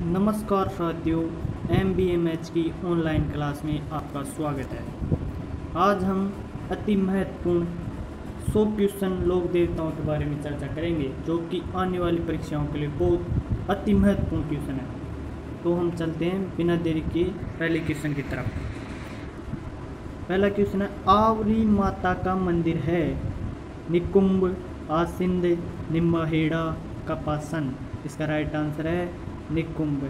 नमस्कार साथियों, MBMH की ऑनलाइन क्लास में आपका स्वागत है। आज हम अति महत्वपूर्ण 100 क्वेश्चन लोक देवताओं के बारे में चर्चा करेंगे, जो कि आने वाली परीक्षाओं के लिए बहुत अति महत्वपूर्ण क्वेश्चन है। तो हम चलते हैं बिना देरी के पहले क्वेश्चन की तरफ। पहला क्वेश्चन है, आवरी माता का मंदिर है निकुंभ, आसिंद, निम्बाहेड़ा, कपासन। इसका राइट आंसर है निकुंभ,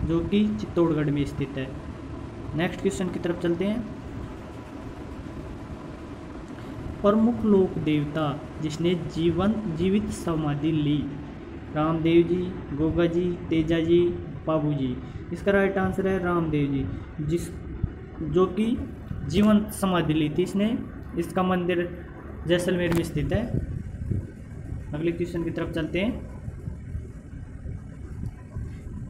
जो कि चित्तौड़गढ़ में स्थित है। नेक्स्ट क्वेश्चन की तरफ चलते हैं। प्रमुख लोक देवता जिसने जीवित समाधि ली, रामदेव जी, गोगा जी, तेजा जी, बाबू जी। इसका राइट आंसर है रामदेव जी, जो कि जीवंत समाधि ली थी इसने। इसका मंदिर जैसलमेर में स्थित है। अगले क्वेश्चन की तरफ चलते हैं।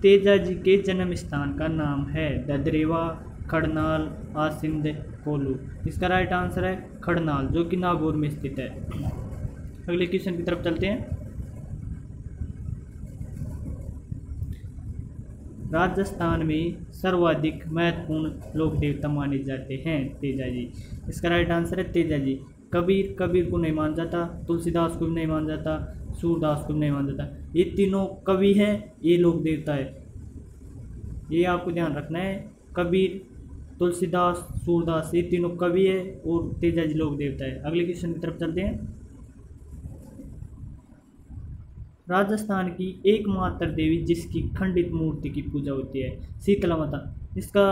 तेजा जी के जन्म स्थान का नाम है ददरेवा, खड़नाल, आसिंद, कोलू। इसका राइट आंसर है खड़नाल, जो कि नागौर में स्थित है। अगले क्वेश्चन की तरफ चलते हैं। राजस्थान में सर्वाधिक महत्वपूर्ण लोक देवता माने जाते हैं तेजा जी। इसका राइट आंसर है तेजा जी। कबीर को नहीं मान जाता, तुलसीदास को भी नहीं मान जाता, सूरदास को भी नहीं मान जाता। ये तीनों कवि हैं, ये लोक देवता है। ये आपको ध्यान रखना है। कबीर, तुलसीदास, सूरदास, ये तीनों कवि है और तेजा जी लोक देवता है। अगले क्वेश्चन की तरफ चलते हैं। राजस्थान की एकमात्र देवी जिसकी खंडित मूर्ति की पूजा होती है, शीतला माता। इसका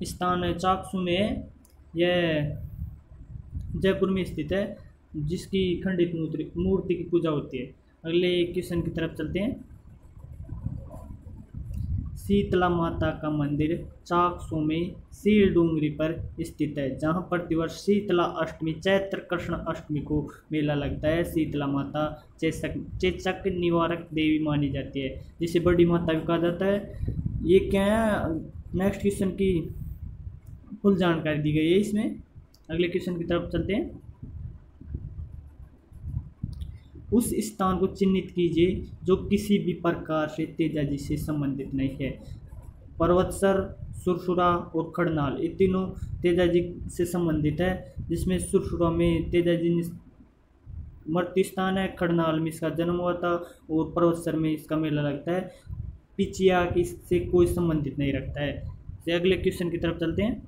स्थान चाकसू में है, यह जयपुर में स्थित है, जिसकी खंडित मूर्ति की पूजा होती है। अगले क्वेश्चन की तरफ चलते हैं। शीतला माता का मंदिर चाकसू में सील डूंगरी पर स्थित है, जहां प्रतिवर्ष शीतला अष्टमी, चैत्र कृष्ण अष्टमी को मेला लगता है। शीतला माता चेचक निवारक देवी मानी जाती है, जिसे बड़ी माता भी कहा जाता है। ये क्या है, नेक्स्ट क्वेश्चन की फुल जानकारी दी गई है इसमें। अगले क्वेश्चन की तरफ चलते हैं। उस स्थान को चिन्हित कीजिए जो किसी भी प्रकार से तेजा जी से संबंधित नहीं है। पर्वतसर, सुरसुरा और खड़नाल, ये तीनों तेजा जी से संबंधित है, जिसमें सुरसुरा में तेजा जी मृत्यु स्थान है, खड़नाल में इसका जन्म हुआ था और पर्वतसर में इसका मेला लगता है। पिचिया इससे कोई संबंधित नहीं रखता है। तो अगले क्वेश्चन की तरफ चलते हैं।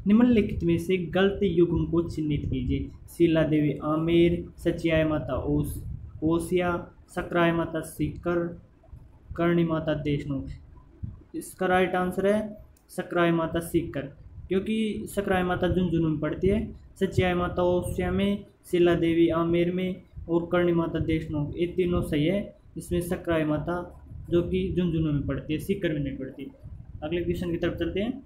निम्नलिखित में से गलत युग्म को चिन्हित कीजिए। शीला देवी आमेर, सचियाय माता ओसिया, सकराय माता सीकर, करणी माता देशनोक। इसका राइट आंसर है सकराय माता सीकर, क्योंकि सकराय माता झुंझुनू में पड़ती है, सचियाय माता ओसिया में, शीला देवी आमेर में और करणी माता देशनोक, ये तीनों सही है। इसमें सकराय माता जो कि झुंझुनू में पड़ती है, सीकर में नहीं पड़ती। अगले क्वेश्चन की तरफ चलते हैं।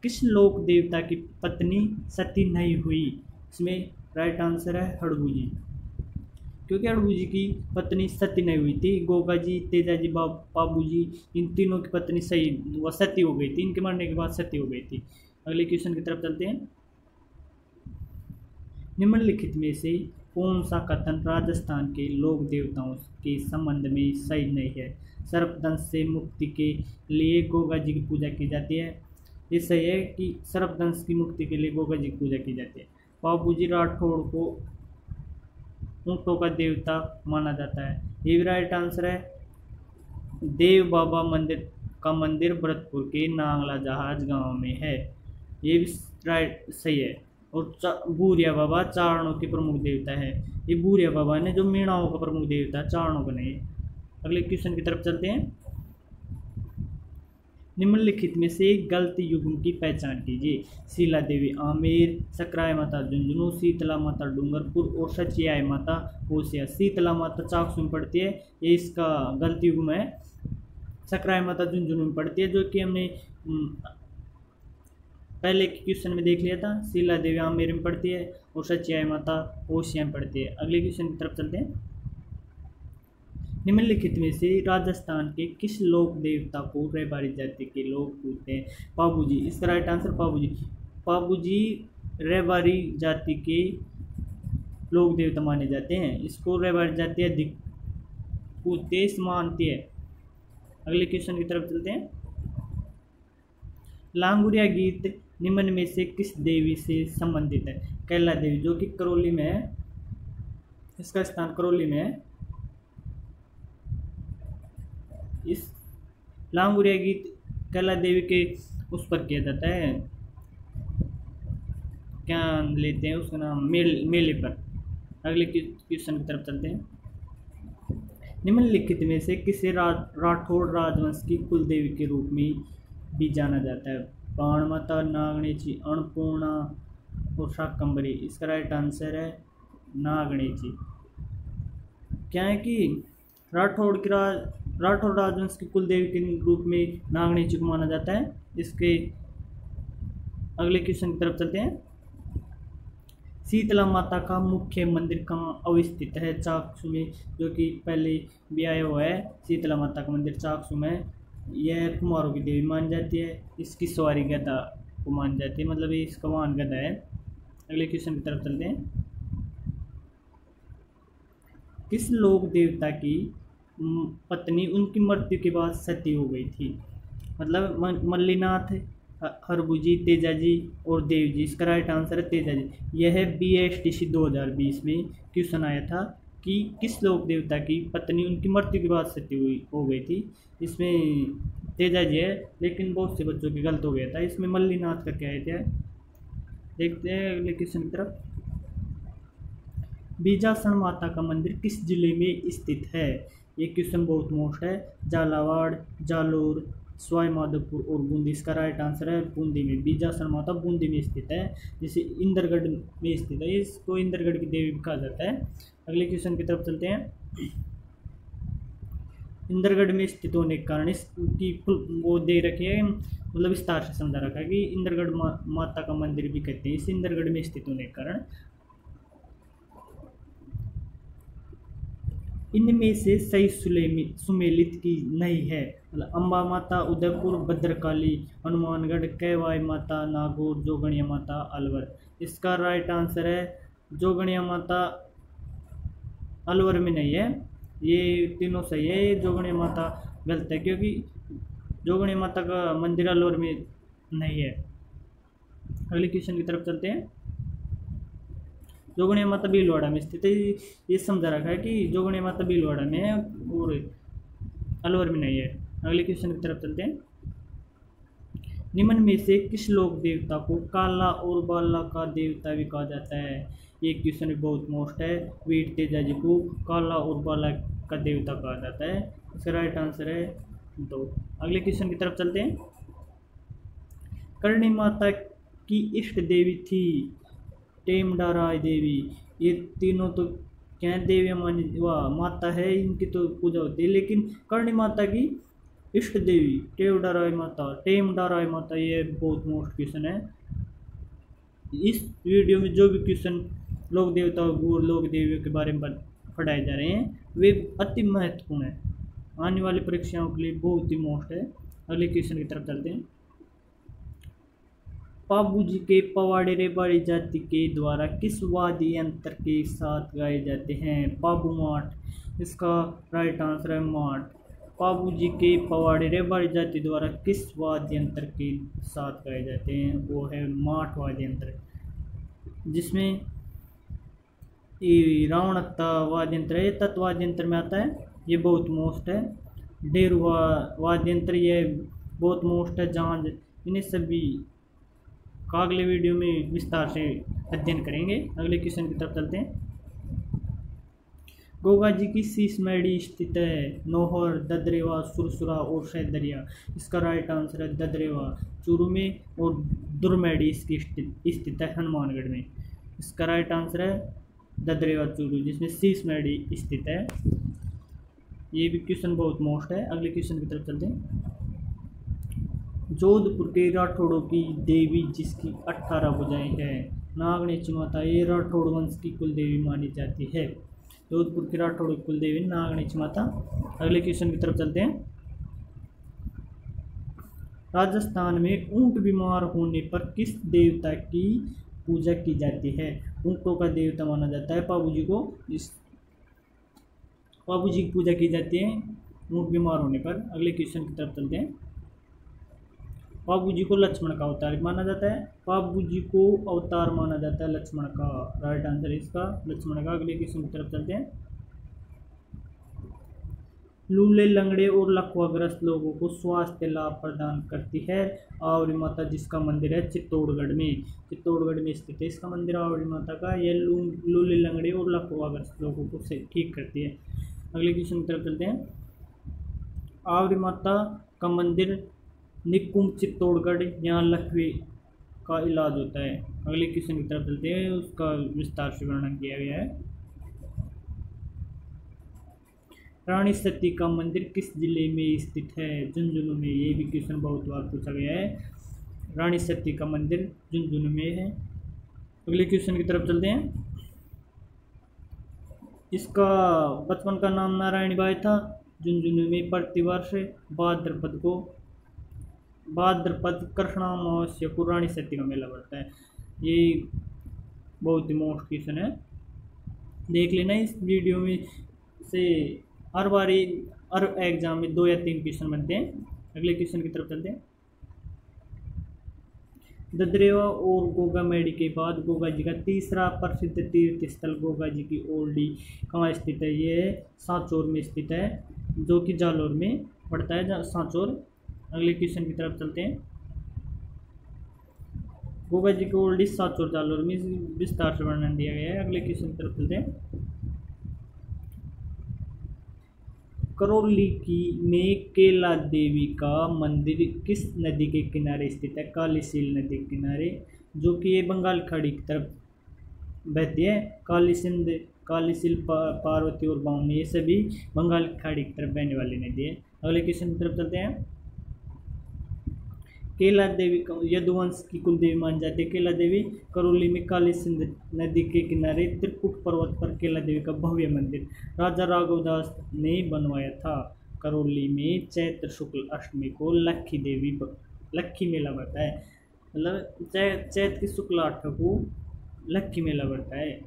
किस लोक देवता की पत्नी सती नहीं हुई? इसमें राइट आंसर है हड़बू जी, क्योंकि हड़बू जी की पत्नी सती नहीं हुई थी। गोगा जी, तेजा जी, बाबू जी, इन तीनों की पत्नी सही वह सती हो गई थी, इनके मरने के बाद सती हो गई थी। अगले क्वेश्चन की तरफ चलते हैं। निम्नलिखित में से कौन सा कथन राजस्थान के लोक देवताओं के संबंध में सही नहीं है? सर्पदंश से मुक्ति के लिए गोगा जी की पूजा की जाती है। ये सही है कि सर्पदंश की मुक्ति के लिए गोगा जी की पूजा की जाती है। बाबूजी राठौड़ को ऊँटों का देवता माना जाता है, ये भी राइट आंसर है। देव बाबा मंदिर का मंदिर भरतपुर के नांगला जहाज गांव में है, ये भी राइट सही है। और बूरिया बाबा चारणों के प्रमुख देवता है। ये बूरिया बाबा ने जो मीणाओं का प्रमुख देवता है, चारणों का नहीं। अगले क्वेश्चन की तरफ चलते हैं। निम्नलिखित में से गलत युग्म की पहचान कीजिए। शीला देवी आमेर, सकराय माता झुंझुनू, शीतला माता डूंगरपुर और सचियाय माता ओसिया। शीतला माता चाकसू में पड़ती है, ये इसका गलत युग्म है। सकराय माता झुंझुनू में पड़ती है, जो कि हमने पहले के क्वेश्चन में देख लिया था। शीला देवी आमेर में पड़ती है और सचियाय माता ओसिया में पड़ती है। अगले क्वेश्चन की तरफ चलते हैं। निम्नलिखित में से राजस्थान के किस लोक देवता को रेबारी जाति के लोग पूजते हैं? पाबूजी। इसका राइट आंसर पाबूजी। पाबूजी रेबारी जाति के लोक देवता माने जाते हैं। इसको रवायत जाती है देश मानती है। अगले क्वेश्चन की तरफ चलते हैं। लांगुरिया गीत निम्न में से किस देवी से संबंधित है? कैला देवी, जो कि करौली में है। इसका स्थान करौली में है। इस लांगुरिया गीत कैला देवी के उस पर किया जाता है, क्या लेते हैं उसका नाम, मेले पर। अगले क्वेश्चन की तरफ चलते हैं। निम्नलिखित में से किसे राठौड़ राजवंश की कुल देवी के रूप में भी जाना जाता है? बाणमाता, नागणेची, अन्नपूर्णा और शाकंभरी। इसका राइट आंसर है नागणेची। क्या है कि राठौड़ राजवंश की कुल देवी के रूप में नागणेची को माना जाता है। इसके अगले क्वेश्चन की तरफ चलते हैं। शीतला माता का मुख्य मंदिर कहाँ अवस्थित है? चाकसू में, जो कि पहले भी आया हुआ है। शीतला माता का मंदिर चाकसू में। यह कुमारों की देवी मानी जाती है। इसकी सवारी गदा को मानी जाती है, मतलब ये इसका वाहन गदा है। अगले क्वेश्चन की तरफ चलते हैं। किस लोक देवता की पत्नी उनकी मृत्यु के बाद सती हो गई थी? मतलब मल्लीनाथ, हरभुजी, तेजाजी और देवजी। इसका राइट आंसर है तेजाजी। यह BSTC 2020 में क्वेश्चन आया था कि किस लोक देवता की पत्नी उनकी मृत्यु के बाद सती हो गई थी। इसमें तेजाजी है, लेकिन बहुत से बच्चों की गलत हो गया था। इसमें मल्लीनाथ का क्या है, देखते हैं अगले क्वेश्चन की तरफ। बीजासन माता का मंदिर किस जिले में स्थित है? ये क्वेश्चन बहुत मोस्ट है। झालावाड़, जालोर, सवाई माधोपुर और बूंदी। इसका राइट आंसर है बूंदी में। बीजासन माता बूंदी में स्थित है, जिसे इंद्रगढ़ में स्थित है। इसको इंद्रगढ़ की देवी कहा जाता है। अगले क्वेश्चन की तरफ चलते हैं। इंद्रगढ़ में स्थित होने के कारण इसकी वो दे रखी है, मतलब विस्तार से समझा रखा है कि इंद्रगढ़ माता का मंदिर भी कहते हैं इस इंद्रगढ़ में स्थित होने के कारण। इनमें से सही सुमेलित की नहीं है। मतलब अम्बा माता उदयपुर, भद्रकाली हनुमानगढ़, कैवाई माता नागौर, जोगणिया माता अलवर। इसका राइट आंसर है जोगणिया माता अलवर में नहीं है। ये तीनों सही है। ये जोगणिया माता गलत है, क्योंकि जोगणिया माता का मंदिर अलवर में नहीं है। अगले क्वेश्चन की तरफ चलते हैं। जोगणिया माता भीलवाड़ा में स्थित है। ये समझा रखा है कि जोगणिया माता भीलवाड़ा में है और अलवर में नहीं है। अगले क्वेश्चन की तरफ चलते हैं। निम्न में से किस लोक देवता को काला और बाला का देवता भी कहा जाता है? ये क्वेश्चन भी बहुत मोस्ट है। वीर तेजाजी को काला और बाला का देवता कहा जाता है। इसका राइट आंसर है 2। अगले क्वेश्चन की तरफ चलते हैं। करणी माता की इष्ट देवी थी टेमडाराय देवी। ये तीनों तो क्या देवी मानी माता है, इनकी तो पूजा होती है। लेकिन करणी माता की इष्ट देवी टेमडाराय माता, ये बहुत मोस्ट क्वेश्चन है। इस वीडियो में जो भी क्वेश्चन लोक देवता और लोक देवियों के बारे में पढ़ाए जा रहे हैं वे अति महत्वपूर्ण है, आने वाली परीक्षाओं के लिए बहुत ही मोस्ट है। अगले क्वेश्चन की तरफ चलते हैं। पाबूजी के पवाड़े रेबाड़ी जाति के द्वारा किस वाद्य यंत्र के साथ गाए जाते हैं? पाबू माठ। इसका राइट आंसर है माठ। पाबूजी के पवाड़े रेबाड़ी जाति द्वारा किस वाद्य यंत्र के साथ गाए जाते हैं? वो है माठ वाद्य यंत्र, जिसमें रावणत्ता वाद्य यंत्र है, तत्व वाद्य यंत्र में आता है। ये बहुत मोस्ट है। डेरुआ वाद्य यंत्र, ये बहुत मोस्ट है। झांझ, इन्हें सभी का अगले वीडियो में विस्तार से अध्ययन करेंगे। अगले क्वेश्चन की तरफ चलते हैं। गोगा जी की शीश मैडी स्थित है नौहर, ददरेवा, सुरसुरा और सैदरिया। इसका राइट आंसर है ददरेवा, चूरू में, और दुर्मैडी इसकी स्थित है हनुमानगढ़ में। इसका राइट आंसर है ददरेवा चूरू, जिसमें शीश मैडी स्थित है। ये भी क्वेश्चन बहुत मोस्ट है। अगले क्वेश्चन की तरफ चलते हैं। जोधपुर के राठौड़ों की देवी जिसकी 18 भुजाएं हैं, नागणेची माता। ये राठौड़ वंश की कुल देवी मानी जाती है। जोधपुर की राठौड़ की कुल देवी नागणेची माता। अगले क्वेश्चन की तरफ चलते हैं। राजस्थान में ऊंट बीमार होने पर किस देवता की पूजा की जाती है? ऊँटों का देवता माना जाता है। पाबू जी की पूजा की जाती है ऊँट बीमार होने पर। अगले क्वेश्चन की तरफ चलते हैं। पाबू जी को लक्ष्मण का अवतार माना जाता है। पाबू जी को अवतार माना जाता है लक्ष्मण का। राइट आंसर इसका लक्ष्मण का। अगले क्वेश्चन की तरफ चलते हैं। लूले लंगड़े और लकवाग्रस्त लोगों को स्वास्थ्य लाभ प्रदान करती है आवरी माता, जिसका मंदिर है चित्तौड़गढ़ में। चित्तौड़गढ़ में स्थित है इसका मंदिर आवरी माता का। यह लूले लंगड़े और लकवाग्रस्त लोगों को से ठीक करती है। अगले क्वेश्चन की तरफ चलते हैं। आवरी माता का मंदिर निकुंभ चित्तौड़गढ़, यहाँ लकवे का इलाज होता है। अगले क्वेश्चन की तरफ चलते हैं, उसका विस्तार से वर्णन किया गया है। रानी सती का मंदिर किस जिले में स्थित है? झुंझुनू में। ये भी क्वेश्चन बहुत बार पूछा गया है। रानी सती का मंदिर झुंझुनू में है। अगले क्वेश्चन की तरफ चलते हैं। इसका बचपन का नाम नारायण बाई था। झुंझुनू में प्रतिवर्ष भाद्रपद कृष्ण अमावस्या को रानी सती का मेला बढ़ता है। ये बहुत ही मोस्ट क्वेश्चन है, देख लेना इस वीडियो में से। हर एग्जाम में 2 या 3 क्वेश्चन बनते हैं। अगले क्वेश्चन की तरफ चलते हैं। ददरेवा और गोगा मेडी के बाद गोगा जी का तीसरा प्रसिद्ध तीर्थ स्थल गोगा जी की ओल्डी कहाँ स्थित है? ये सांचौर में स्थित है, जो कि जालौर में पड़ता है सांचौर। अगले क्वेश्चन की तरफ चलते हैं। गोगा जी की ओल्डी सांचौर जालौर में विस्तार से वर्णन दिया गया है। अगले क्वेश्चन की तरफ चलते हैं। करौली में केला देवी का मंदिर किस नदी के किनारे स्थित है? कालीसील नदी के किनारे, जो कि ये बंगाल खाड़ी की तरफ बहती है। कालीसील पार्वती और बावनी, ये सभी बंगाल खाड़ी की तरफ बहने वाली नदी है। अगले क्वेश्चन की तरफ चलते हैं। केला देवी यदुवंश की कुल देवी मानी जाती है। केला देवी करौली में काली सिंध नदी के किनारे त्रिकुट पर्वत पर केला देवी का भव्य मंदिर राजा राघवदास ने बनवाया था। करौली में चैत्र शुक्ल अष्टमी को लक्खी मेला बढ़ता है। मतलब चैत्र की शुक्ल अष्टमी को लक्खी मेला बढ़ता है।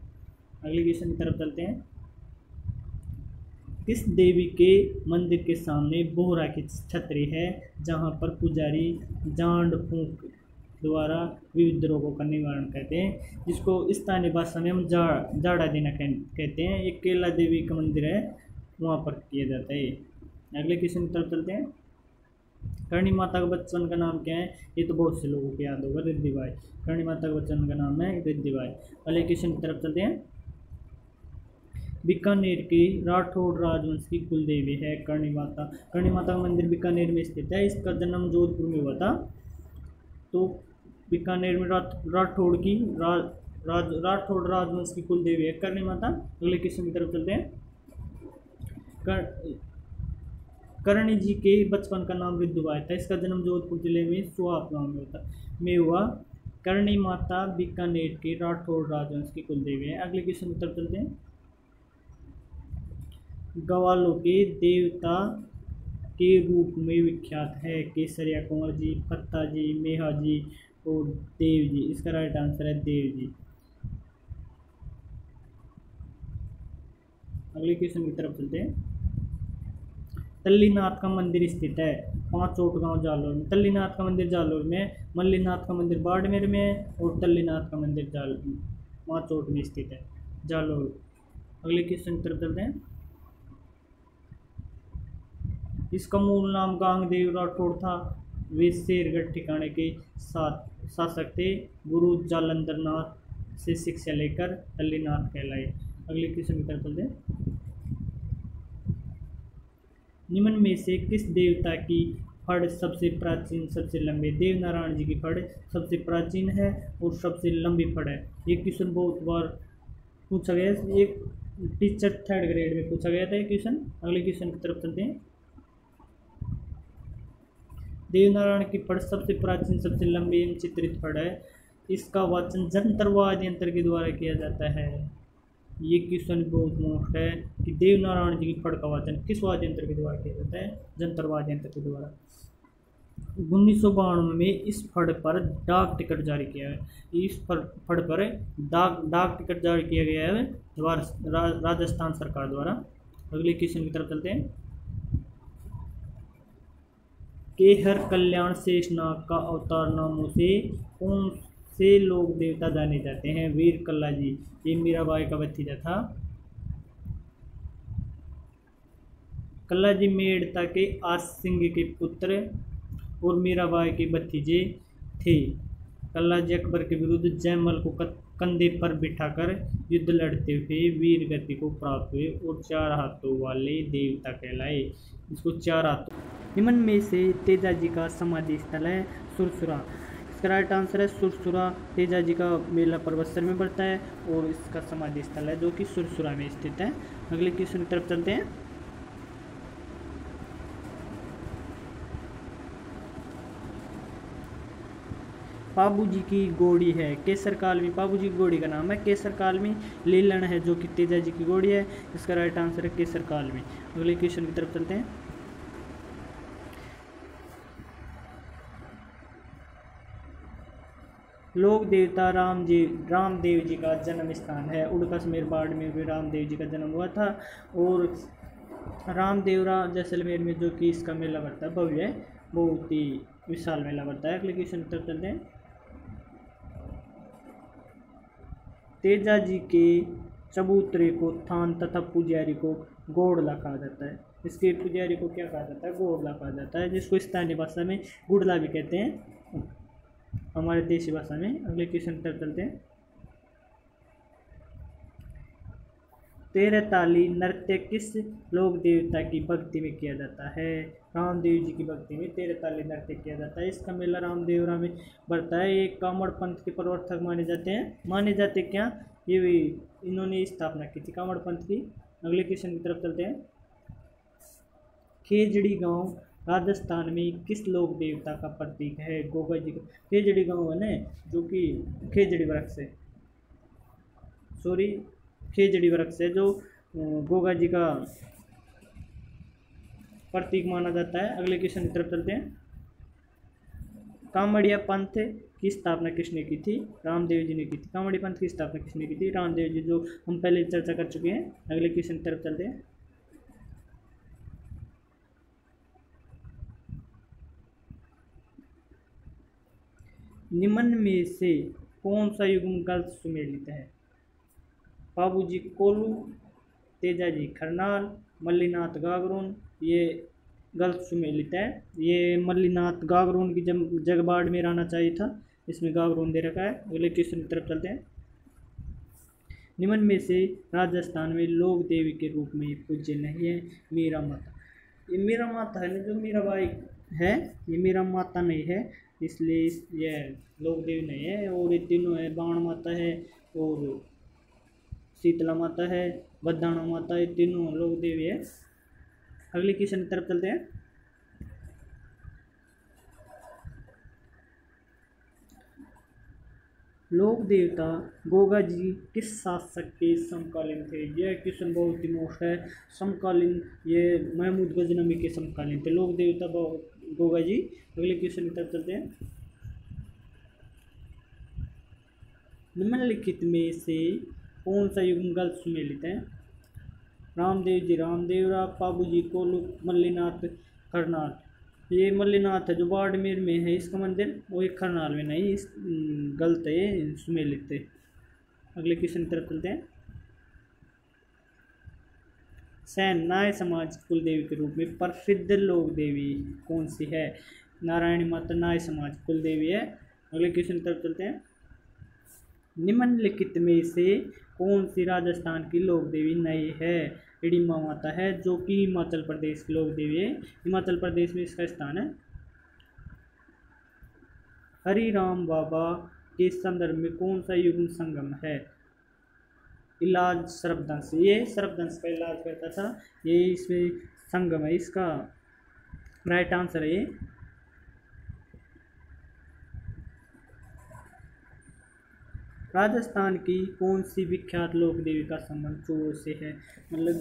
अगले क्वेश्चन की तरफ चलते हैं। किस देवी के मंदिर के सामने बोहरा की छतरी है, जहां पर पुजारी जांड फूंक द्वारा विविध रोगों का निवारण कहते हैं, जिसको स्थानीय भाषा में हम जाड़ा देना कहते हैं। एक केला देवी का मंदिर है, वहां पर किया जाता है। अगले क्वेश्चन की तरफ चलते हैं। करणी माता का बच्चन का नाम क्या है? ये तो बहुत से लोगों को याद होगा, रिद्धि बाई। करणी माता का बच्चन का नाम है रिद्धि बाई। अगले क्वेश्चन की तरफ चलते हैं। बीकानेर की राठौड़ राजवंश की कुल देवी है करणी माता। करणी माता का मंदिर बीकानेर में स्थित है। इसका जन्म जोधपुर में हुआ था। तो बीकानेर में राठौड़ राजवंश की कुल देवी है करणी माता। अगले क्वेश्चन की तरफ चलते हैं। करणी जी के बचपन का नाम रिद्धुबाई था। इसका जन्म जोधपुर जिले में सुहास गांव में हुआ। करणी माता बीकानेर के राठौड़ राजवंश की कुल देवी है। अगले क्वेश्चन की तरफ चलते हैं। ग्वालों के देवता के रूप में विख्यात है केसरिया कुंवर जी, फत्ता जी, मेहा जी और देव जी। इसका राइट आंसर है देव जी। अगले क्वेश्चन की तरफ चलते हैं। तल्लीनाथ का मंदिर स्थित है पांचोट गांव जालौर में। तल्लीनाथ का मंदिर जालौर में, मल्लीनाथ का मंदिर बाड़मेर में और तल्लीनाथ का मंदिर पांचोट में स्थित है जालौर। अगले क्वेश्चन की तरफ चलते हैं। इसका मूल नाम गांगदेव राठौड़ था। वे शेरगढ़ ठिकाने के शासक थे। गुरु जालंधर नाथ से शिक्षा लेकर तल्लीनाथ कहलाए। अगले क्वेश्चन की तरफ चलते हैं। निम्न में से किस देवता की फड़ सबसे प्राचीन सबसे लंबे? देव नारायण जी की फड़ सबसे प्राचीन है और सबसे लंबी फड़ है। ये क्वेश्चन बहुत बार पूछा गया है, एक टीचर 3rd ग्रेड में पूछा गया था ये क्वेश्चन। अगले क्वेश्चन की तरफ चलते हैं। देवनारायण की फड़ सबसे प्राचीन सबसे लंबी एवं चित्रित फड़ है। इसका वाचन जंतर वाद्य यंत्र के द्वारा किया जाता है। ये क्वेश्चन बहुत मोस्ट है कि देवनारायण जी की फड़ का वाचन किस वाद्य यंत्र के द्वारा किया जाता है? जंतर वाद्य यंत्र के द्वारा। 1992 में इस फंड पर डाक टिकट जारी किया है। इस फंड पर डाक टिकट जारी किया गया है राजस्थान सरकार द्वारा। अगले क्वेश्चन की तरफ चलते हैं। केहर कल्याण शेषनाग का अवतार नामों से कौन से लोक देवता जाने जाते हैं? वीर कल्ला जी, ये मीराबाई का भतीजा था। कल्ला जी मेड़ता के आसिंग के पुत्र और मीराबाई के भतीजे थे। कल्ला जी अकबर के विरुद्ध जयमल को कंधे पर बिठाकर युद्ध लड़ते हुए वीर गति को प्राप्त हुए और 4 हाथों वाले देवता कहलाए। इसको 4 हाथों। निम्न में से तेजाजी का समाधि स्थल है सुरसुरा। इसका राइट आंसर है सुरसुरा। तेजाजी का मेला परबत्सर में पड़ता है और इसका समाधि स्थल है जो कि सुरसुरा में स्थित है। अगले क्वेश्चन की तरफ चलते हैं। पाबूजी की घोड़ी है केसर कालमी। पाबूजी की घोड़ी का नाम है केसर कालमी। लीलन है जो कि तेजाजी की घोड़ी है। इसका राइट आंसर है केसर कालमी। अगले क्वेश्चन की तरफ चलते हैं। लोक देवता रामदेव जी का जन्म स्थान है उड़कसमेर बाड़मेर में रामदेव जी का जन्म हुआ था। और रामदेवरा जैसलमेर में जो कि इसका मेला बढ़ता है भव्य है, बहुत ही विशाल मेला बढ़ता है। अगले क्वेश्चन की तरफ चलते हैं। तेजाजी के चबूतरे को थान तथा पुजारी को गोड़ला कहा जाता है। इसके पुजारी को क्या कहा जाता है? गोड़ला कहा जाता है, जिसको स्थानीय भाषा में गुड़ला भी कहते हैं हमारे देशी भाषा में। अगले क्वेश्चन पर चलते हैं। तेरताली नृत्य किस लोक देवता की भक्ति में किया जाता है? रामदेव जी की भक्ति में तेरताली नृत्य किया जाता है। इसका मेला रामदेवरा में बढ़ता है। ये कामड़ पंथ के प्रवर्तक माने जाते क्या? ये भी इन्होंने स्थापना की थी कामड़ पंथ की। अगले क्वेश्चन की तरफ चलते हैं। खेजड़ी गांव राजस्थान में किस लोक देवता का प्रतीक है? गोगा जी का। खेजड़ी गांव है ना जो कि खेजड़ी वृक्ष है, खेजड़ी वृक्ष है जो गोगा जी का प्रतीक माना जाता है। अगले क्वेश्चन की तरफ चलते हैं। कामड़िया पंथ की स्थापना किसने की थी? रामदेव जी ने की थी। कामड़िया पंथ की स्थापना किसने की थी? रामदेव जी, जो हम पहले चर्चा कर चुके हैं। अगले क्वेश्चन की तरफ चलते हैं। निम्न में से कौन सा युग्म गलत सुमेलित है? पाबूजी कोलू, तेजाजी खरनाल, मल्लीनाथ गागरोन। ये गलत सुमेलित है। ये मल्लीनाथ गागरोन की जगह बाड़मेर आना चाहिए था, इसमें गागरोन दे रखा है। अगले क्वेश्चन की तरफ चलते हैं। निम्न में से राजस्थान में लोक देवी के रूप में पूज्य नहीं है मीरा माता। ये मीरा माता है ना जो मीराबाई है, ये मीरा माता नहीं है, इसलिए यह लोक देवी नहीं है। और ये तीनों है, बाण माता है और शीतला माता है, बदाना माता, ये तीनों लोक देवी है। अगले क्वेश्चन की तरफ चलते हैं। लोक देवता गोगा जी किस शासक के समकालीन थे? यह क्वेश्चन बहुत ही मोस्ट है। समकालीन, ये महमूद गजनवी के समकालीन थे लोक देवता गोगा जी। अगले क्वेश्चन की तरफ चलते हैं। निम्नलिखित में से कौन सा युग्म गलत सुमेलित है? रामदेव जी रामदेवरा, पाबूजी कोलू, मल्लीनाथ खरनाल। ये मल्लीनाथ है जो बाड़मेर में है इसका मंदिर, वो एक खरनाल में नहीं, इस गलत है, सुमेलित है। अगले क्वेश्चन की तरफ चलते हैं। सैन नाय समाज कुल देवी के रूप में प्रसिद्ध लोक देवी कौन सी है? नारायणी माता नाय समाज कुल देवी है। अगले क्वेश्चन की तरफ चलते हैं। निम्नलिखित में से कौन सी राजस्थान की लोक देवी नहीं है? हिडिंबा माता है जो कि हिमाचल प्रदेश की लोक देवी है। हिमाचल प्रदेश में इसका स्थान है। हरिराम बाबा के संदर्भ में कौन सा युग्म संगम है? इलाज सर्पदंश, ये सर्पदंश का इलाज करता था, ये इसमें संगम है, इसका राइट आंसर है ये। राजस्थान की कौन सी विख्यात लोक देवी का संबंध चोर से है? मतलब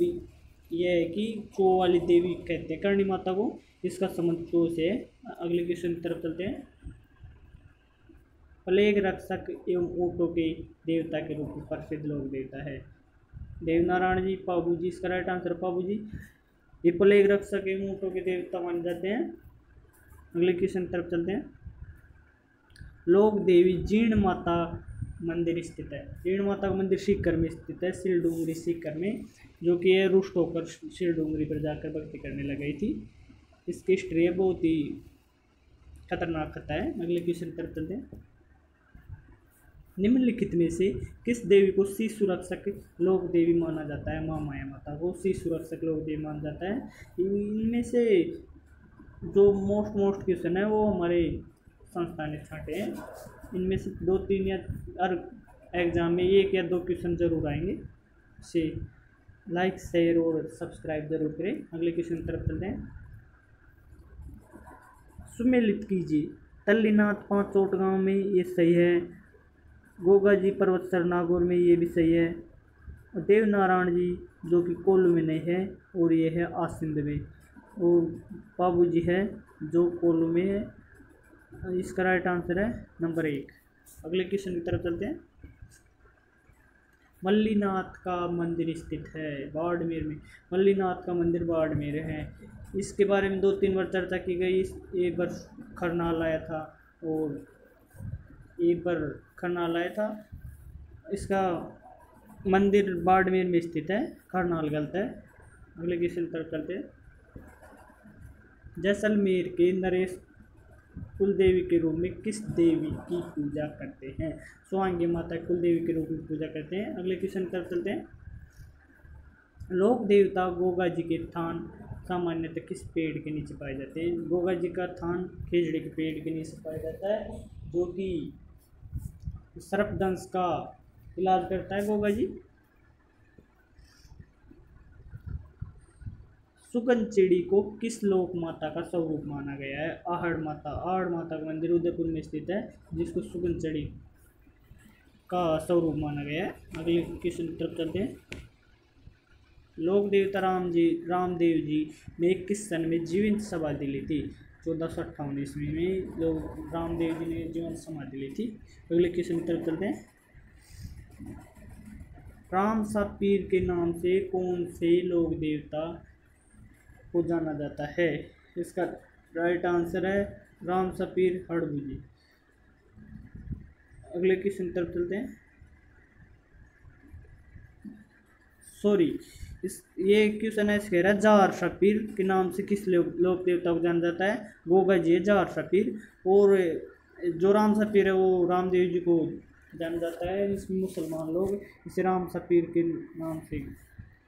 यह है कि चो वाली देवी कहते हैं करणी माता को, इसका संबंध चो से है। अगले क्वेश्चन की तरफ चलते हैं। प्लेग रक्षक एवं ऊँटों के देवता के रूप में प्रसिद्ध लोक देवता है। देवनारायण जी, पाबू जी, इसका राइट आंसर पाबू जी। ये प्लेग रक्षक एवं ऊँटों के देवता माने जाते हैं। अगले क्वेश्चन की तरफ चलते हैं। लोक देवी जीर्ण माता मंदिर स्थित है। जीर्ण माता का मंदिर सीकर में स्थित है, सिलडूंगरी सीकर में, जो कि यह रुष्ट होकर सिलडूंगरी पर जाकर भक्ति करने लग गई थी। इसकी हिस्ट्री बहुत ही खतरनाक कथा है। अगले क्वेश्चन की तरफ चलते हैं। निम्नलिखित में से किस देवी को शिशु रक्षक लोक देवी माना जाता है? माँ माया माता को शिशु रक्षक लोक देवी माना जाता है। इनमें से जो मोस्ट क्वेश्चन है वो हमारे संस्थान ने छांटे हैं। इनमें से 2-3 या हर एग्जाम में 1 या 2 क्वेश्चन जरूर आएंगे। से लाइक, शेयर और सब्सक्राइब जरूर करें। अगले क्वेश्चन की तरफ चलते हैं। सुमेलित कीजिए। तल्लीनाथ 5 चोट गाँव में, ये सही है। गोगा जी पर्वतसर नागौर में, ये भी सही है। और देवनारायण जी जो कि कोल्लू में नहीं है, और ये है आसिंद में। और बाबू जी है जो कोल्लू में है। इसका राइट आंसर है नंबर 1। अगले क्वेश्चन की तरफ चलते हैं। मल्लीनाथ का मंदिर स्थित है बाड़मेर में। मल्लीनाथ का मंदिर बाड़मेर है। इसके बारे में 2-3 बार चर्चा की गई। एक बार खरनाल आया था और एक बार खरनाल आया था। इसका मंदिर बाड़मेर में स्थित है, खरनाल गलत है। अगले क्वेश्चन की तरफ चलते हैं। जैसलमेर के नरेश कुलदेवी के रूप में किस देवी की पूजा करते हैं? स्वांगी माता कुलदेवी के रूप में पूजा करते हैं। अगले क्वेश्चन की तरफ चलते हैं। लोक देवता गोगा जी के थान सामान्यतः किस पेड़ के नीचे पाए जाते हैं? गोगा जी का थान खेजड़े के पेड़ के नीचे पाया जाता है, जो कि सर्पदंश का इलाज करता है गोगा जी। सुगनचिड़ी को किस लोक माता का स्वरूप माना गया है? आहड़ माता। आहड़ माता का मंदिर उदयपुर में स्थित है, जिसको सुगनचिड़ी का स्वरूप माना गया है। अगले क्वेश्चन की तरफ चलते हैं। लोक देवता रामदेव जी ने किस सन में जीवंत समाधि ली थी? 1458 ईस्वी में जो रामदेव जी ने जीवंत समाधि ली थी। अगले क्वेश्चन की तरफ चलते हैं। राम सा पीर के नाम से कौन से लोक देवता को जाना जाता है? इसका राइट आंसर है राम सपीर हड़बूजी। अगले क्वेश्चन तरफ चलते हैं। सॉरी, ये क्वेश्चन है, कह रहा है जार शपीर के नाम से किस लोक देवता को जाना जाता है? गोगा जी है जार शपीर। और जो राम सपीर है वो रामदेव जी को जाना जाता है। इसमें मुसलमान लोग इसे राम सपीर के नाम से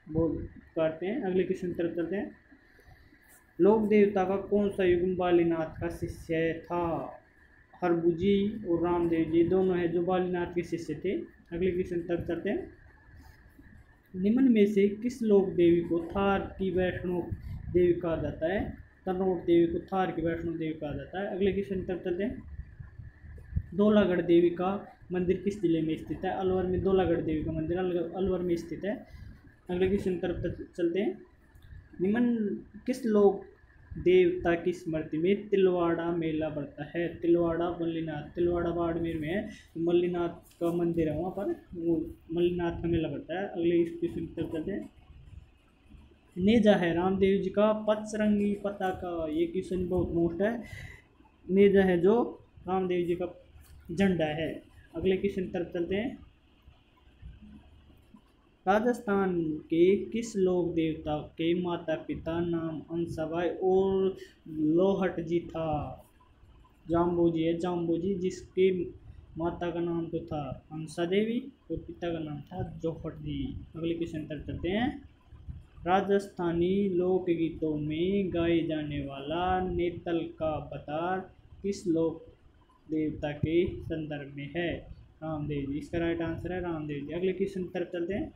बोल करते हैं। अगले क्वेश्चन तरफ चलते हैं। लोक देवता का कौन सा युग बालीनाथ का शिष्य था? हरबूजी और रामदेव जी दोनों हैं जो बालीनाथ के शिष्य थे। अगले क्वेश्चन तक चलते हैं। निम्न में से किस लोक देवी को थार की वैष्णो देवी कहा जाता है? तनोट देवी को थार की वैष्णो देवी कहा जाता है। अगले क्वेश्चन तक चलते हैं। धौलागढ़ देवी का मंदिर किस जिले में स्थित है? अलवर में धौलागढ़ देवी का मंदिर अलवर में स्थित है। अगले क्वेश्चन तरफ चलते हैं। निम्न किस लोक देवता की स्मृति में तिलवाड़ा मेला बढ़ता है? तिलवाड़ा मल्लीनाथ, तिलवाड़ा बाड़मेर में है, मल्लीनाथ का मंदिर है वहाँ पर, वो मल्लीनाथ का मेला बढ़ता है। अगले इस क्वेश्चन की तरफ चलते हैं। नेजा है रामदेव जी का पचरंगी पताका, ये क्वेश्चन बहुत मोस्ट है। नेजा है जो रामदेव जी का झंडा है। अगले क्वेश्चन की तरफ चलते हैं। राजस्थान के किस लोक देवता के माता पिता नाम अंसाबाई और लोहट जी था? जाम्बोजी है जाम्बोजी, जिसके माता का नाम तो था अंसा देवी और पिता का नाम था जोहट जी। अगले क्वेश्चन तक चलते हैं। राजस्थानी लोकगीतों में गाए जाने वाला नेतल का अवतार किस लोक देवता के संदर्भ में है? रामदेव जी। इसका राइट आंसर है रामदेव जी। अगले क्वेश्चन की तरफ चलते हैं।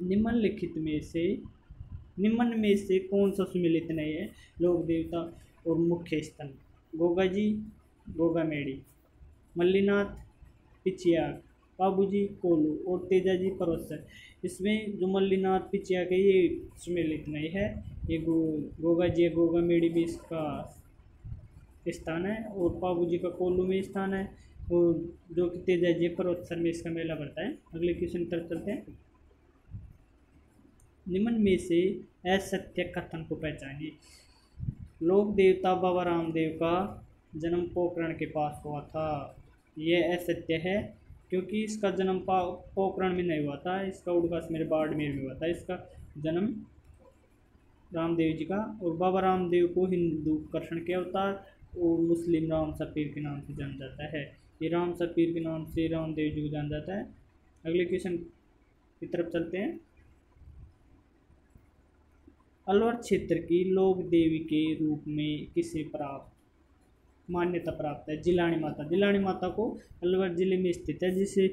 निम्न में से कौन सा सुमिलित नहीं है? लोक देवता और मुख्य स्तन। गोगा जी, गोगा मेड़ी, मल्लीनाथ, पिचियाग, पाबूजी कोलू और तेजाजी परवत्सर। इसमें जो मल्लीनाथ पिचिया के ये सम्मिलित नहीं है। ये गोगा जी गोगा मेडी भी इसका स्थान है और पाबूजी का कोल्लू में स्थान है और जो कि तेजाजी परवत्सर में इसका मेला बढ़ता है। अगले क्वेश्चन की तरफ चलते हैं। निम्न में से असत्य कथन को पहचानिए। लोक देवता बाबा रामदेव का जन्म पोखरण के पास हुआ था। यह असत्य है क्योंकि इसका जन्म पोखरण में नहीं हुआ था, इसका उड़गास मेरे बाड़मेर में हुआ था। इसका जन्म रामदेव जी का, और बाबा रामदेव को हिंदू कृष्ण के अवतार और मुस्लिम राम सपीर के नाम से जाना जाता है। ये राम सपीर के नाम से रामदेव जी को जाना जाता है। अगले क्वेश्चन की तरफ चलते हैं। अलवर क्षेत्र की लोक देवी के रूप में किसे प्राप्त मान्यता प्राप्त है? जिलानी माता। जिलानी माता को अलवर जिले में स्थित है, जिसे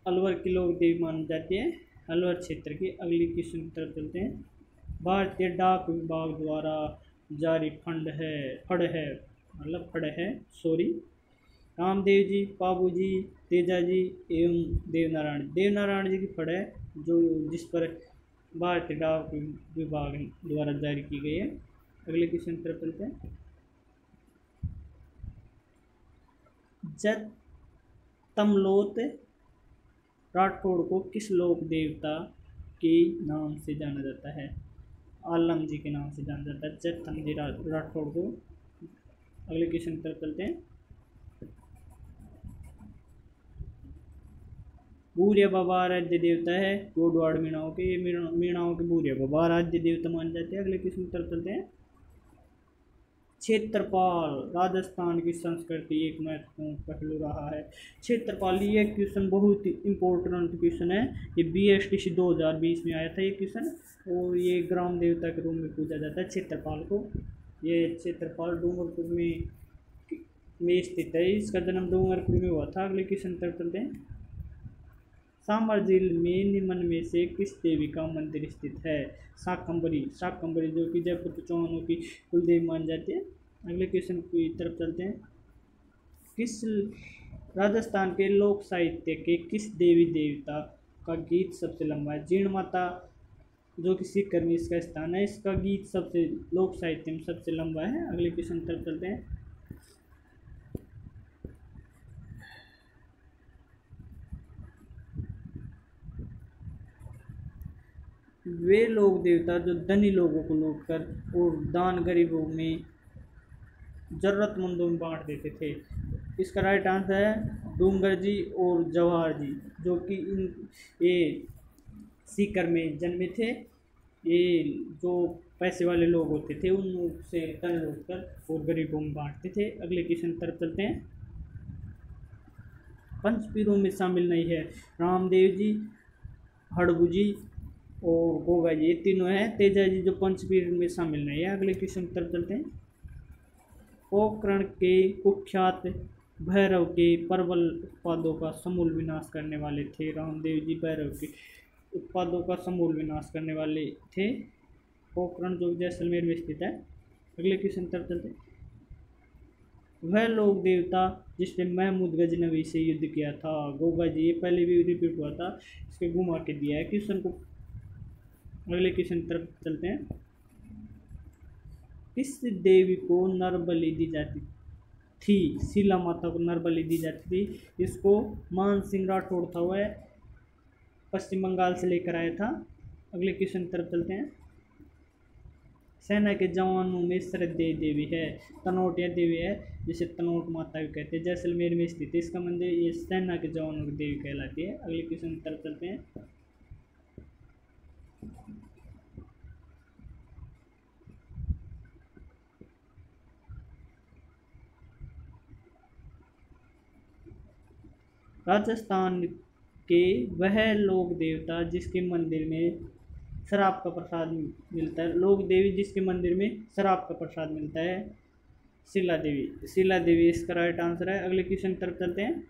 अलवर की लोक देवी मानी जाती है, अलवर क्षेत्र की। अगली क्वेश्चन की तरफ चलते हैं। भारतीय डाक विभाग द्वारा जारी फंड है रामदेव जी, पाबूजी, तेजाजी एवं देवनारायण। देवनारायण जी की फंड है जो जिस पर भारतीय डाक विभाग द्वारा जारी की गई है। अगले क्वेश्चन की तरफ चलते हैं। जब तमलोत राठौड़ को किस लोक देवता के नाम से जाना जाता है? आलम जी के नाम से जाना जाता है, जगतम जी राठौड़ को। अगले क्वेश्चन की तरफ चलते हैं। बूरिया बाबा आराध्य देवता है गोडवाड़ मीणाओं के। ये मीणाओं के बूरिया बाबा आराध्य देवता माने जाते हैं। अगले क्वेश्चन की तरफ चलते हैं। क्षेत्रपाल राजस्थान की संस्कृति एक महत्वपूर्ण पहलू रहा है। क्षेत्रपाल, ये क्वेश्चन बहुत ही इम्पोर्टेंट क्वेश्चन है। ये BSTC 2020 में आया था ये क्वेश्चन, और ये ग्राम देवता के रूप में पूजा जाता है क्षेत्रपाल को। ये क्षेत्रपाल डूंगरपुर में स्थित है, इसका जन्म डूंगरपुर में हुआ था। अगले क्वेश्चन तरफ चलते हैं। सांबर जिले में निम्न में से किस देवी का मंदिर स्थित है? शाकंभरी जो कि जयपुर चौहानों की कुलदेवी मानी जाती है। अगले क्वेश्चन की तरफ चलते हैं। किस राजस्थान के लोक साहित्य के किस देवी देवता का गीत सबसे लंबा है? जीर्ण माता जो कि सीकर में इसका स्थान है, इसका गीत सबसे लोक साहित्य में सबसे लंबा है। अगले क्वेश्चन की तरफ चलते हैं। वे लोक देवता जो धनी लोगों को लूटकर और दान गरीबों में जरूरतमंदों में बांट देते थे। इसका राइट आंसर है डूंगर जी और जवाहर जी, जो कि ये सीकर में जन्मे थे। ये जो पैसे वाले लोग होते थे उनसे धन लूटकर और गरीबों में बांटते थे। अगले क्वेश्चन तरफ चलते हैं। पंचपीरों में शामिल नहीं है रामदेव जी, हड़बू जी और गोगा जी, ये तीनों हैं। तेजा जी जो पंचपीर में शामिल नहीं है। अगले क्वेश्चन की तरफ चलते हैं। पोखरण के कुख्यात भैरव के प्रबल उत्पादों का समूल विनाश करने वाले थे रामदेव जी। भैरव के उत्पादों का समूल विनाश करने वाले थे। पोखरण जो जैसलमेर में स्थित है। अगले क्वेश्चन तरफ चलते हैं। वह लोक देवता जिसने महमूद गजनवी से युद्ध किया था? गोगा जी, ये पहले भी रिपीट हुआ था, इसके घुमा के दिया है क्वेश्चन को। अगले क्वेश्चन की तरफ चलते हैं। किस देवी को नर बलि दी जाती थी? शीला माता को नर बलि दी जाती थी। इसको मान सिंह राठौड़ था, वह पश्चिम बंगाल से लेकर आया था। अगले क्वेश्चन की तरफ चलते हैं। सेना के जवानों में श्रद्धेय देवी है, तनोटिया देवी है, जिसे तनोट माता भी कहते हैं, जैसलमेर में स्थित है इसका मंदिर। ये सेना के जवानों की देवी कहलाती है। अगले क्वेश्चन की तरफ चलते हैं। राजस्थान के वह लोक देवता जिसके मंदिर में शराब का प्रसाद मिलता है, लोक देवी जिसके मंदिर में शराब का प्रसाद मिलता है, शीला देवी। शीला देवी इसका राइट आंसर है। अगले क्वेश्चन तरफ चलते हैं।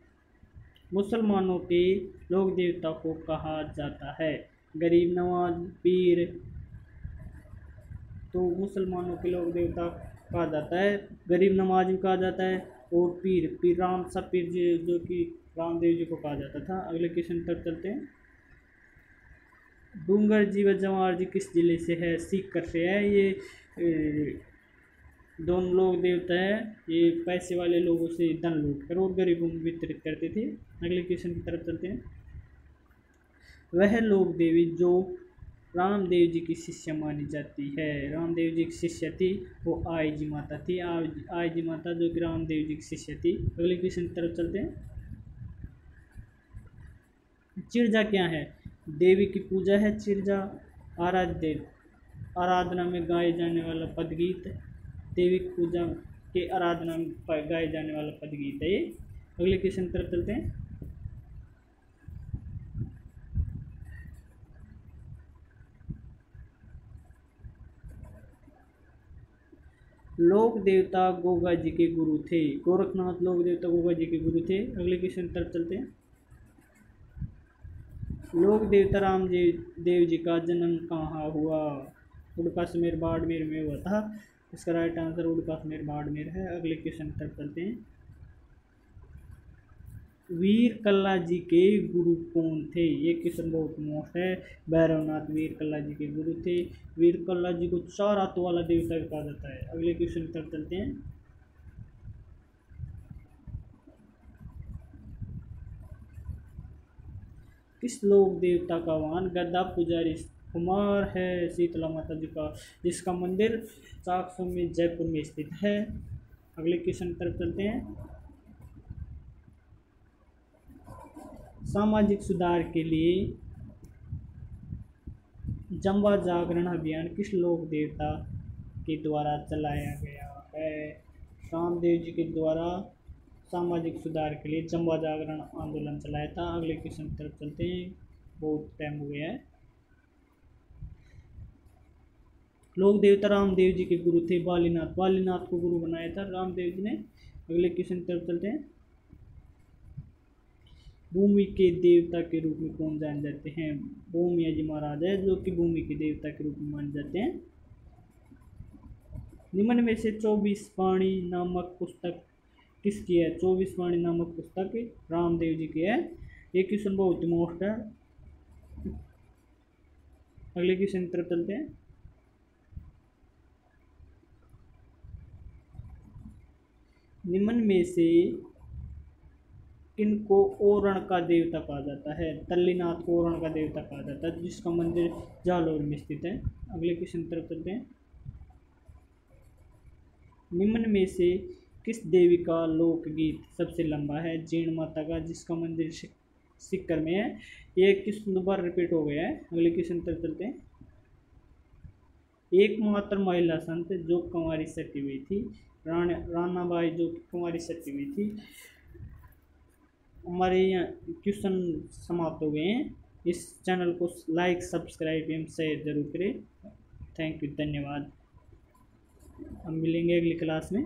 मुसलमानों के लोक देवता को कहा जाता है? गरीब नवाज, पीर। तो मुसलमानों के लोक देवता कहा जाता है गरीब नवाज भी कहा जाता है और पीर राम सा पीर जो कि रामदेव जी को कहा जाता था। अगले क्वेश्चन तक चलते हैं। डूंगर जी व जवाहर जी किस जिले से है? सीकर से है। ये दोनों लोग देवता है। ये पैसे वाले लोगों से धन लूट कर और गरीबों में वितरित करते थे। अगले क्वेश्चन की तरफ चलते हैं। वह लोक देवी जो रामदेव जी की शिष्य मानी जाती है। रामदेव जी की शिष्य थी वो आई जी माता थी। आई जी माता जो कि रामदेव जी की शिष्य थी। अगले क्वेश्चन की तरफ चलते हैं। चिरजा क्या है? देवी की पूजा है चिरजा। आराध्य आराधना में गाए जाने वाला पदगीत। देवी की पूजा के आराधना में गाए जाने वाला पदगीत है ये। अगले क्वेश्चन की तरफ चलते हैं। लोक देवता गोगा जी के गुरु थे। गोरखनाथ लोक देवता गोगा जी के गुरु थे। अगले क्वेश्चन की तरफ चलते हैं। लोक देवता राम देव जी का जन्म कहाँ हुआ? उड़कासमेर बाड़मेर में हुआ था। इसका राइट आंसर उड़कासमेर बाड़मेर है। अगले क्वेश्चन की तरफ चलते हैं। वीर कल्ला जी के गुरु कौन थे? ये क्वेश्चन बहुत मोस्ट है। भैरवनाथ वीर कल्ला जी के गुरु थे। वीर कल्ला जी को 4 हाथों वाला देवता भी कहा जाता है। अगले क्वेश्चन की तरफ चलते हैं। किस लोक देवता का वाहन गदा पुजारी कुमार है? शीतला माता जी का, जिसका मंदिर चाकसू में जयपुर में स्थित है। अगले क्वेश्चन की तरफ चलते हैं। सामाजिक सुधार के लिए जंवा जागरण अभियान किस लोक देवता के द्वारा चलाया गया है? रामदेव जी के द्वारा सामाजिक सुधार के लिए जंवा जागरण आंदोलन चलाया था। अगले क्वेश्चन की तरफ चलते हैं। बहुत टाइम हो गया है। लोक देवता रामदेव जी के गुरु थे बालीनाथ। बालीनाथ को गुरु बनाया था रामदेव जी ने। अगले क्वेश्चन की तरफ चलते हैं। भूमि के देवता के रूप में कौन जाने जाते हैं? भूमिया जी महाराज है जो कि भूमि के देवता के रूप में माने जाते हैं। निम्न में से 24 वाणी नामक पुस्तक किसकी है? 24 वाणी नामक पुस्तक रामदेव जी की है। ये क्वेश्चन बहुत मोस्ट है। अगले क्वेश्चन की तरफ चलते हैं। निम्न में से किनको ओरण का देवता कहा जाता है? तल्लीनाथ को ओरण का देवता कहा जाता है, जिसका मंदिर जालौर में स्थित है। अगले क्वेश्चन की तरफ चलते हैं। निम्न में से किस देवी का लोकगीत सबसे लंबा है? जीण माता का, जिसका मंदिर सीकर में है। ये क्वेश्चन दोबारा रिपीट हो गया है। अगले क्वेश्चन की तरफ चलते हैं। एकमात्र महिला संत जो कुंवारी सती हुई थी, रानाबाई जो कुंवारी सती हुई थी। हमारे यहाँ क्वेश्चन समाप्त हो गए हैं। इस चैनल को लाइक सब्सक्राइब एवं शेयर जरूर करें। थैंक यू, धन्यवाद। हम मिलेंगे अगली क्लास में।